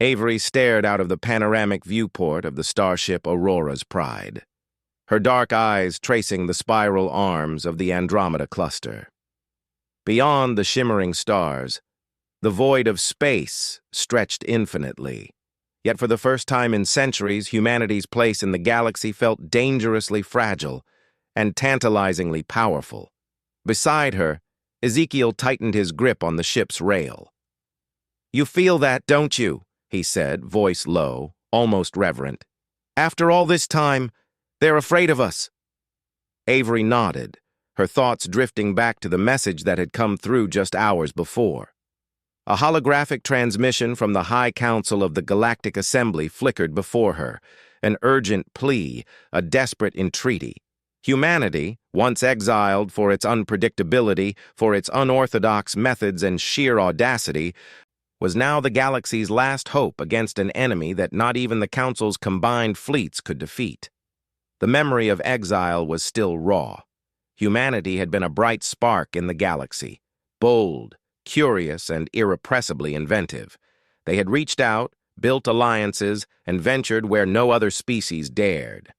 Avery stared out of the panoramic viewport of the starship Aurora's Pride, her dark eyes tracing the spiral arms of the Andromeda cluster. Beyond the shimmering stars, the void of space stretched infinitely. Yet for the first time in centuries, humanity's place in the galaxy felt dangerously fragile and tantalizingly powerful. Beside her, Ezekiel tightened his grip on the ship's rail. "You feel that, don't you?" he said, voice low, almost reverent. "After all this time, they're afraid of us." Avery nodded, her thoughts drifting back to the message that had come through just hours before. A holographic transmission from the High Council of the Galactic Assembly flickered before her, an urgent plea, a desperate entreaty. Humanity, once exiled for its unpredictability, for its unorthodox methods and sheer audacity, was now the galaxy's last hope against an enemy that not even the Council's combined fleets could defeat. The memory of exile was still raw. Humanity had been a bright spark in the galaxy, bold, curious, and irrepressibly inventive. They had reached out, built alliances, and ventured where no other species dared.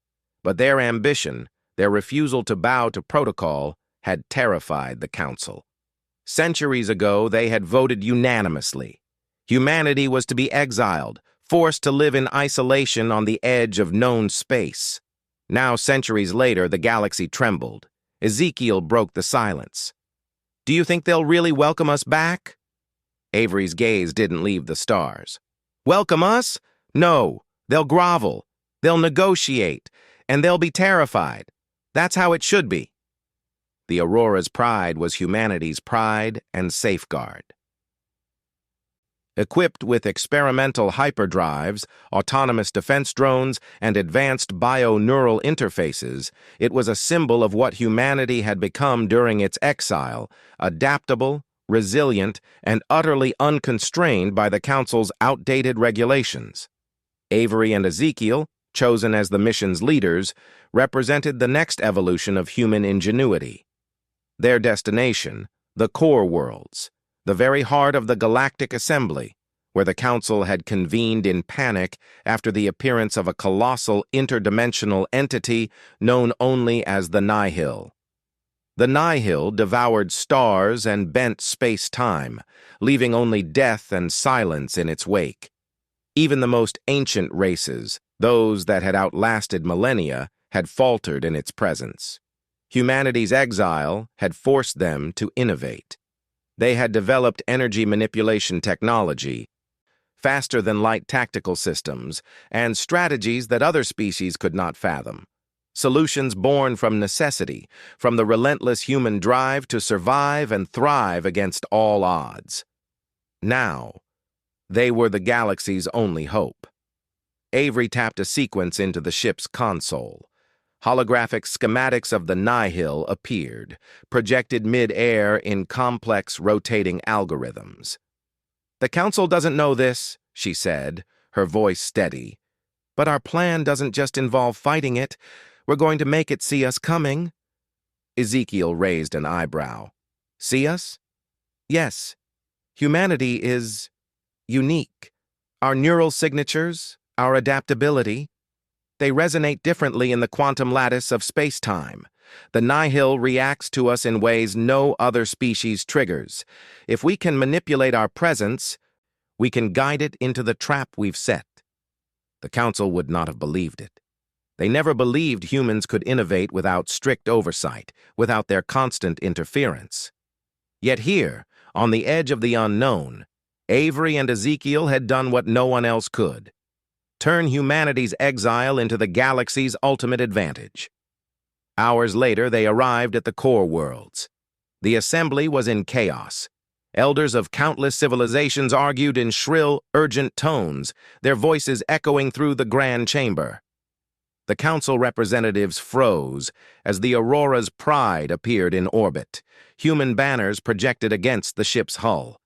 But their ambition, their refusal to bow to protocol, had terrified the Council. Centuries ago, they had voted unanimously. Humanity was to be exiled, forced to live in isolation on the edge of known space. Now, centuries later, the galaxy trembled. Ezekiel broke the silence. "Do you think they'll really welcome us back?" Avery's gaze didn't leave the stars. "Welcome us? No. They'll grovel. They'll negotiate. And they'll be terrified. That's how it should be." The Aurora's Pride was humanity's pride and safeguard. Equipped with experimental hyperdrives, autonomous defense drones, and advanced bio-neural interfaces, it was a symbol of what humanity had become during its exile, adaptable, resilient, and utterly unconstrained by the Council's outdated regulations. Avery and Ezekiel, chosen as the mission's leaders, represented the next evolution of human ingenuity. Their destination, the core worlds, the very heart of the Galactic Assembly, where the Council had convened in panic after the appearance of a colossal interdimensional entity known only as the Nihil. The Nihil devoured stars and bent space-time, leaving only death and silence in its wake. Even the most ancient races, those that had outlasted millennia, had faltered in its presence. Humanity's exile had forced them to innovate. They had developed energy manipulation technology, faster-than-light tactical systems, and strategies that other species could not fathom. Solutions born from necessity, from the relentless human drive to survive and thrive against all odds. Now, they were the galaxy's only hope. Avery tapped a sequence into the ship's console. Holographic schematics of the Nihil appeared, projected mid-air in complex rotating algorithms. "The Council doesn't know this," she said, her voice steady. "But our plan doesn't just involve fighting it. We're going to make it see us coming." Ezekiel raised an eyebrow. "See us?" "Yes. Humanity is unique. Our neural signatures, our adaptability, they resonate differently in the quantum lattice of space-time. The Nihil reacts to us in ways no other species triggers. If we can manipulate our presence, we can guide it into the trap we've set." The Council would not have believed it. They never believed humans could innovate without strict oversight, without their constant interference. Yet here, on the edge of the unknown, Avery and Ezekiel had done what no one else could: turn humanity's exile into the galaxy's ultimate advantage. Hours later, they arrived at the core worlds. The assembly was in chaos. Elders of countless civilizations argued in shrill, urgent tones, their voices echoing through the grand chamber. The Council representatives froze as the Aurora's Pride appeared in orbit, human banners projected against the ship's hull.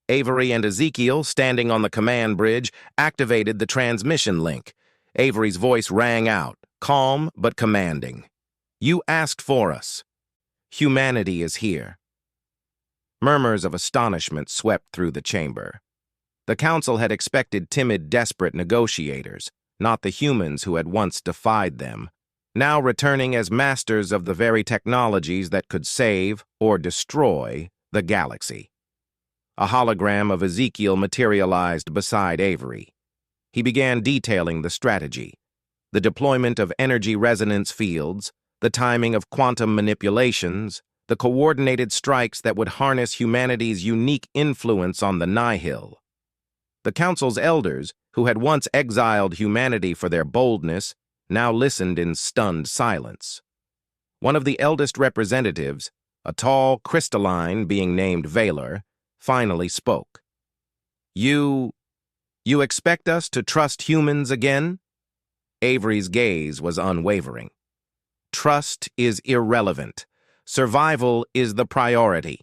Avery and Ezekiel, standing on the command bridge, activated the transmission link. Avery's voice rang out, calm but commanding. "You asked for us. Humanity is here." Murmurs of astonishment swept through the chamber. The council had expected timid, desperate negotiators, not the humans who had once defied them, now returning as masters of the very technologies that could save or destroy the galaxy. A hologram of Ezekiel materialized beside Avery. He began detailing the strategy, the deployment of energy resonance fields, the timing of quantum manipulations, the coordinated strikes that would harness humanity's unique influence on the Nihil. The Council's elders, who had once exiled humanity for their boldness, now listened in stunned silence. One of the eldest representatives, a tall crystalline being named Valor, finally spoke. You expect us to trust humans again? Avery's gaze was unwavering. Trust is irrelevant. Survival is the priority.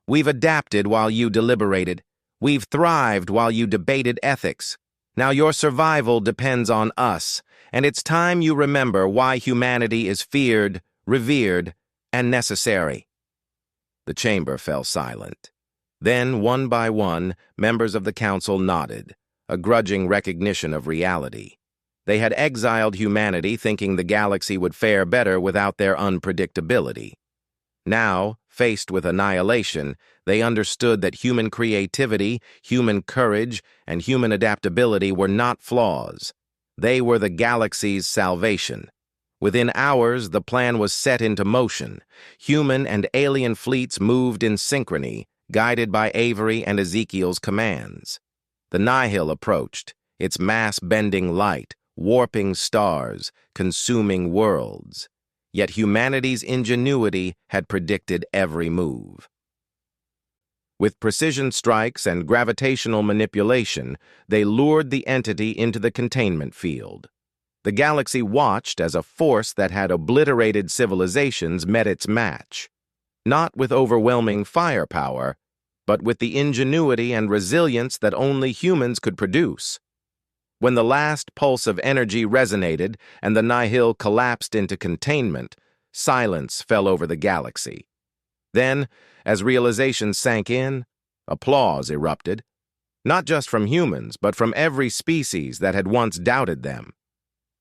We've adapted while you deliberated. We've thrived while you debated ethics. Now your survival depends on us, and it's time you remember why humanity is feared, revered, and necessary. The chamber fell silent. Then, one by one, members of the council nodded, a grudging recognition of reality. They had exiled humanity thinking the galaxy would fare better without their unpredictability. Now, faced with annihilation, they understood that human creativity, human courage, and human adaptability were not flaws. They were the galaxy's salvation. Within hours, the plan was set into motion. Human and alien fleets moved in synchrony, guided by Avery and Ezekiel's commands. The Nihil approached, its mass-bending light, warping stars, consuming worlds. Yet humanity's ingenuity had predicted every move. With precision strikes and gravitational manipulation, they lured the entity into the containment field. The galaxy watched as a force that had obliterated civilizations met its match. Not with overwhelming firepower, but with the ingenuity and resilience that only humans could produce. When the last pulse of energy resonated and the Nihil collapsed into containment, silence fell over the galaxy. Then, as realization sank in, applause erupted, not just from humans, but from every species that had once doubted them.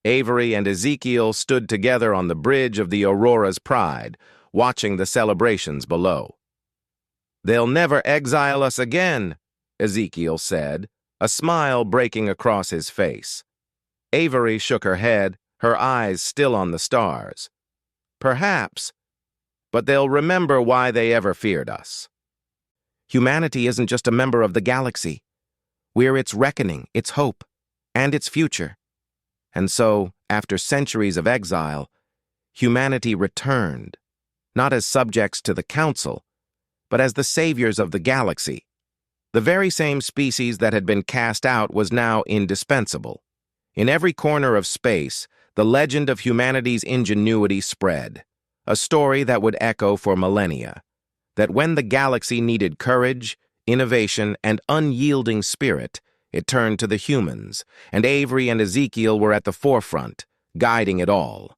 Avery and Ezekiel stood together on the bridge of the Aurora's Pride, watching the celebrations below. "They'll never exile us again," Ezekiel said, a smile breaking across his face. Avery shook her head, her eyes still on the stars. "Perhaps, but they'll remember why they ever feared us." Humanity isn't just a member of the galaxy. We're its reckoning, its hope, and its future. And so, after centuries of exile, humanity returned, not as subjects to the Council, but as the saviors of the galaxy. The very same species that had been cast out was now indispensable. In every corner of space, the legend of humanity's ingenuity spread, a story that would echo for millennia, that when the galaxy needed courage, innovation, and unyielding spirit, it turned to the humans, and Avery and Ezekiel were at the forefront, guiding it all.